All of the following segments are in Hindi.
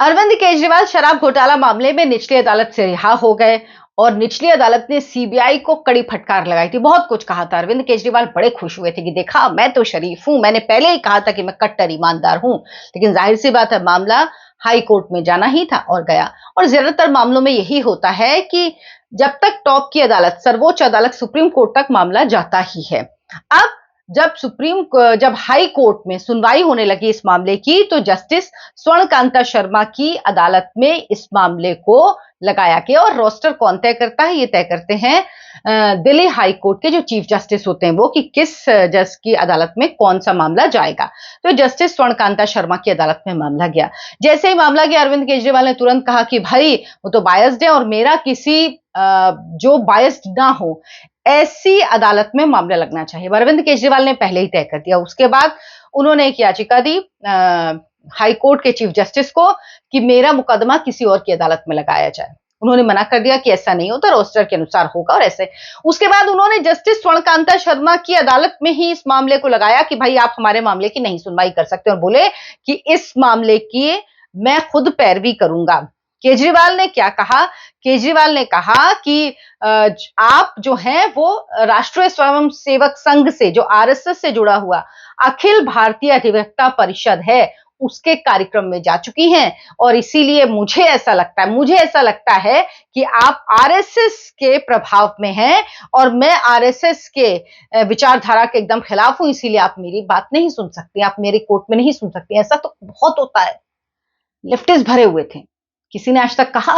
अरविंद केजरीवाल शराब घोटाला मामले में निचली अदालत से रिहा हो गए और निचली अदालत ने सीबीआई को कड़ी फटकार लगाई थी। बहुत कुछ कहा था। अरविंद केजरीवाल बड़े खुश हुए थे कि देखा, मैं तो शरीफ हूं, मैंने पहले ही कहा था कि मैं कट्टर ईमानदार हूं। लेकिन जाहिर सी बात है, मामला हाई कोर्ट में जाना ही था और गया। और ज्यादातर मामलों में यही होता है कि जब तक टॉप की अदालत, सर्वोच्च अदालत, सुप्रीम कोर्ट तक मामला जाता ही है। अब जब हाई कोर्ट में सुनवाई होने लगी इस मामले की, तो जस्टिस स्वर्णकांता शर्मा की अदालत में इस मामले को लगाया गया। और रोस्टर कौन तय करता है? ये तय करते हैं दिल्ली हाई कोर्ट के जो चीफ जस्टिस होते हैं वो, कि किस जज की अदालत में कौन सा मामला जाएगा। तो जस्टिस स्वर्णकांता शर्मा की अदालत में मामला गया। जैसे ही मामला गया, अरविंद केजरीवाल ने तुरंत कहा कि भाई वो तो बायस्ड है और मेरा किसी जो बायस्ड ना हो ऐसी अदालत में मामला लगना चाहिए। अरविंद केजरीवाल ने पहले ही तय कर दिया। उसके बाद उन्होंने एक याचिका दी हाई कोर्ट के चीफ जस्टिस को कि मेरा मुकदमा किसी और की अदालत में लगाया जाए। उन्होंने मना कर दिया कि ऐसा नहीं होता, रोस्टर के अनुसार होगा और ऐसे। उसके बाद उन्होंने जस्टिस स्वर्णकांता शर्मा की अदालत में ही इस मामले को लगाया कि भाई आप हमारे मामले की नहीं सुनवाई कर सकते, और बोले कि इस मामले की मैं खुद पैरवी करूंगा। केजरीवाल ने क्या कहा? केजरीवाल ने कहा कि आप जो हैं वो राष्ट्रीय स्वयं सेवक संघ से, जो आरएसएस से जुड़ा हुआ अखिल भारतीय अधिवक्ता परिषद है, उसके कार्यक्रम में जा चुकी हैं, और इसीलिए मुझे ऐसा लगता है कि आप आरएसएस के प्रभाव में हैं और मैं आरएसएस के विचारधारा के एकदम खिलाफ हूं, इसीलिए आप मेरी बात नहीं सुन सकती, आप मेरे कोर्ट में नहीं सुन सकती। ऐसा तो बहुत होता है। लेफ्टिस्ट भरे हुए थे। किसी ने आज तक कहा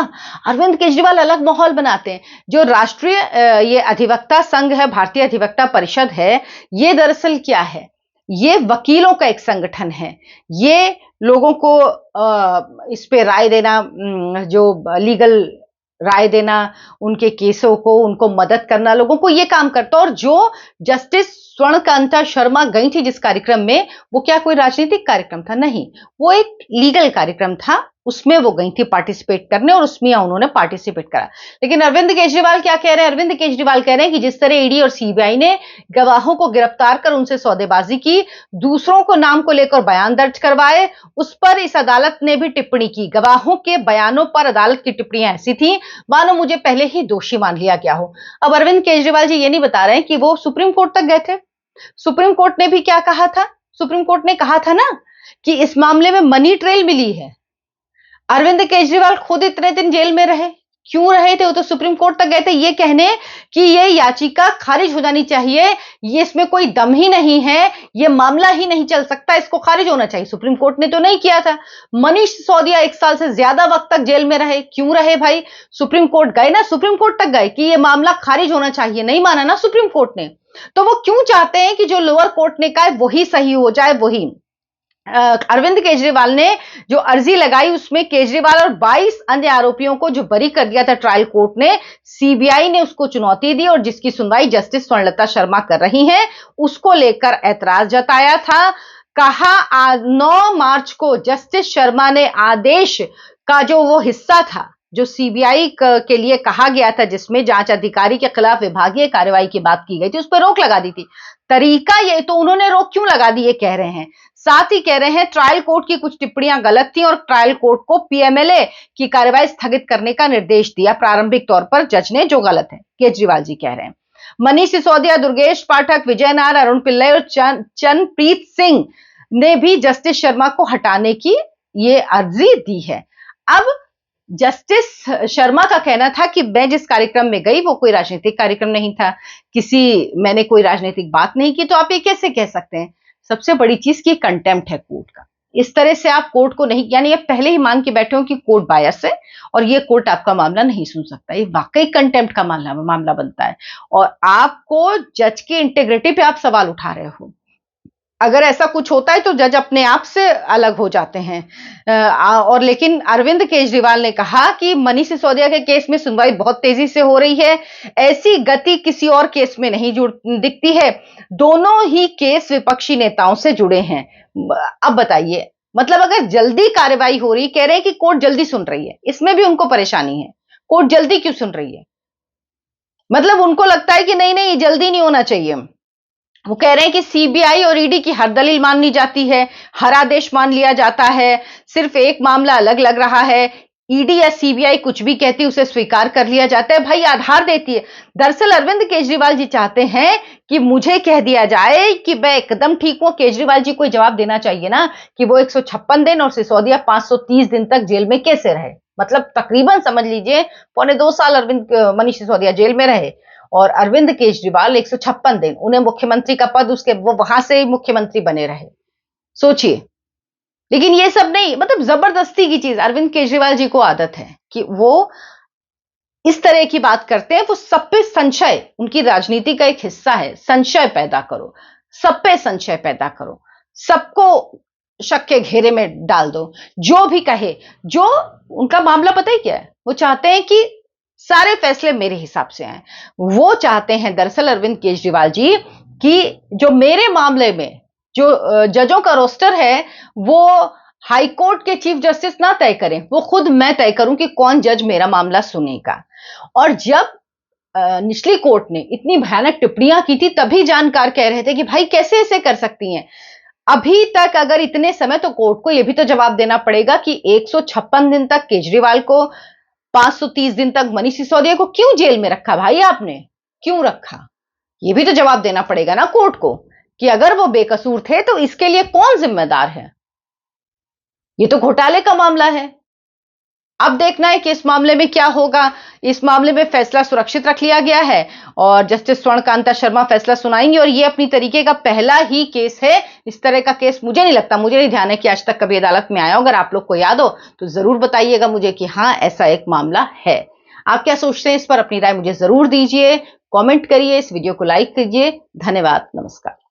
अरविंद केजरीवाल अलग माहौल बनाते हैं। जो राष्ट्रीय ये अधिवक्ता संघ है, भारतीय अधिवक्ता परिषद है, ये दरअसल क्या है? ये वकीलों का एक संगठन है। ये लोगों को इस पे राय देना, जो लीगल राय देना, उनके केसों को, उनको मदद करना, लोगों को ये काम करता। और जो जस्टिस स्वर्णकांता शर्मा गई थी जिस कार्यक्रम में, वो क्या कोई राजनीतिक कार्यक्रम था? नहीं, वो एक लीगल कार्यक्रम था, उसमें वो गई थी पार्टिसिपेट करने, और उसमें उन्होंने पार्टिसिपेट करा। लेकिन अरविंद केजरीवाल क्या कह रहे हैं? अरविंद केजरीवाल कह रहे हैं कि जिस तरह ईडी और सीबीआई ने गवाहों को गिरफ्तार कर उनसे सौदेबाजी की, दूसरों को नाम को लेकर बयान दर्ज करवाए, उस पर इस अदालत ने भी टिप्पणी की। गवाहों के बयानों पर अदालत की टिप्पणियां ऐसी थी मानो मुझे पहले ही दोषी मान लिया गया हो। अब अरविंद केजरीवाल जी ये नहीं बता रहे हैं कि वो सुप्रीम कोर्ट तक गए थे। सुप्रीम कोर्ट ने भी क्या कहा था? सुप्रीम कोर्ट ने कहा था ना कि इस मामले में मनी ट्रेल मिली है। अरविंद केजरीवाल खुद इतने दिन जेल में रहे, क्यों रहे थे? वो तो सुप्रीम कोर्ट तक गए थे ये कहने कि ये याचिका खारिज हो जानी चाहिए, ये इसमें कोई दम ही नहीं है, ये मामला ही नहीं चल सकता, इसको खारिज होना चाहिए। सुप्रीम कोर्ट ने तो नहीं किया था। मनीष सिसोदिया 1 साल से ज्यादा वक्त तक जेल में रहे, क्यों रहे भाई? सुप्रीम कोर्ट गए ना, सुप्रीम कोर्ट तक गए कि ये मामला खारिज होना चाहिए, नहीं माना ना सुप्रीम कोर्ट ने। तो वो क्यों चाहते हैं कि जो लोअर कोर्ट ने कहा वही सही हो जाए? वही अरविंद केजरीवाल ने जो अर्जी लगाई उसमें केजरीवाल और 22 अन्य आरोपियों को जो बरी कर दिया था ट्रायल कोर्ट ने, सीबीआई ने उसको चुनौती दी, और जिसकी सुनवाई जस्टिस स्वर्णलता शर्मा कर रही हैं, उसको लेकर ऐतराज जताया था। कहा 9 मार्च को जस्टिस शर्मा ने आदेश का जो वो हिस्सा था, जो सीबीआई के लिए कहा गया था, जिसमें जांच अधिकारी के खिलाफ विभागीय कार्रवाई की बात की गई थी, उस पर रोक लगा दी थी। तरीका ये तो उन्होंने रोक क्यों लगा दी ये कह रहे हैं। साथ ही कह रहे हैं ट्रायल कोर्ट की कुछ टिप्पणियां गलत थी और ट्रायल कोर्ट को पीएमएलए की कार्रवाई स्थगित करने का निर्देश दिया प्रारंभिक तौर पर जज ने, जो गलत है, केजरीवाल जी कह रहे हैं। मनीष सिसोदिया, दुर्गेश पाठक, विजय नायर, अरुण पिल्लई और चरणप्रीत सिंह ने भी जस्टिस शर्मा को हटाने की ये अर्जी दी है। अब जस्टिस शर्मा का कहना था कि मैं जिस कार्यक्रम में गई वो कोई राजनीतिक कार्यक्रम नहीं था, मैंने कोई राजनीतिक बात नहीं की। तो आप ये कैसे कह सकते हैं? सबसे बड़ी चीज की कंटेम्प्ट है कोर्ट का। इस तरह से आप कोर्ट को नहीं, यानी ये पहले ही मान के बैठे हो कि कोर्ट बायस है और ये कोर्ट आपका मामला नहीं सुन सकता। ये वाकई कंटेम्प्ट का मामला बनता है, और आपको जज की इंटेग्रिटी पे आप सवाल उठा रहे हो। अगर ऐसा कुछ होता है तो जज अपने आप से अलग हो जाते हैं। और लेकिन अरविंद केजरीवाल ने कहा कि मनीष सिसोदिया के केस में सुनवाई बहुत तेजी से हो रही है, ऐसी गति किसी और केस में नहीं दिखती है। दोनों ही केस विपक्षी नेताओं से जुड़े हैं। अब बताइए, मतलब अगर जल्दी कार्रवाई हो रही, कह रहे हैं कि कोर्ट जल्दी सुन रही है, इसमें भी उनको परेशानी है। कोर्ट जल्दी क्यों सुन रही है? मतलब उनको लगता है कि नहीं नहीं, जल्दी नहीं होना चाहिए। वो कह रहे हैं कि सीबीआई और ईडी की हर दलील मान ली जाती है, हर आदेश मान लिया जाता है, सिर्फ एक मामला अलग लग रहा है, ईडी या सीबीआई कुछ भी कहती है उसे स्वीकार कर लिया जाता है। भाई आधार देती है। दरअसल अरविंद केजरीवाल जी चाहते हैं कि मुझे कह दिया जाए कि मैं एकदम ठीक हूं। केजरीवाल जी को जवाब देना चाहिए ना कि वो 156 दिन और सिसोदिया 530 दिन तक जेल में कैसे रहे। मतलब तकरीबन समझ लीजिए 2.25 साल मनीष सिसोदिया जेल में रहे और अरविंद केजरीवाल 156 दिन, उन्हें मुख्यमंत्री का पद, उसके वो वहां से मुख्यमंत्री बने रहे। सोचिए। लेकिन ये सब नहीं, मतलब जबरदस्ती की चीज अरविंद केजरीवाल जी को आदत है कि वो इस तरह की बात करते हैं। वो सब पे संशय, उनकी राजनीति का एक हिस्सा है, संशय पैदा करो, सब पे संशय पैदा करो, सबको शक के घेरे में डाल दो। जो भी कहे, जो उनका मामला पता ही क्या है, वो चाहते हैं कि सारे फैसले मेरे हिसाब से आए। वो चाहते हैं दरअसल अरविंद केजरीवाल जी कि जो मेरे मामले में जो जजों का रोस्टर है वो हाई कोर्ट के चीफ जस्टिस ना तय करें, वो खुद मैं तय करूं कि कौन जज मेरा मामला सुनेगा। और जब निचली कोर्ट ने इतनी भयानक टिप्पणियां की थी तभी जानकार कह रहे थे कि भाई कैसे ऐसे कर सकती हैं। अभी तक अगर इतने समय, तो कोर्ट को यह भी तो जवाब देना पड़ेगा कि 156 दिन तक केजरीवाल को, 530 दिन तक मनीष सिसोदिया को क्यों जेल में रखा भाई आपने, क्यों रखा? यह भी तो जवाब देना पड़ेगा ना कोर्ट को कि अगर वो बेकसूर थे तो इसके लिए कौन जिम्मेदार है। ये तो घोटाले का मामला है। अब देखना है कि इस मामले में क्या होगा। इस मामले में फैसला सुरक्षित रख लिया गया है और जस्टिस स्वर्णकांता शर्मा फैसला सुनाएंगे और ये अपनी तरीके का पहला ही केस है। इस तरह का केस मुझे नहीं लगता, मुझे नहीं ध्यान है कि आज तक कभी अदालत में आया हो। अगर आप लोग को याद हो तो जरूर बताइएगा मुझे कि हाँ ऐसा एक मामला है। आप क्या सोचते हैं इस पर, अपनी राय मुझे जरूर दीजिए, कमेंट करिए, इस वीडियो को लाइक कीजिए। धन्यवाद, नमस्कार।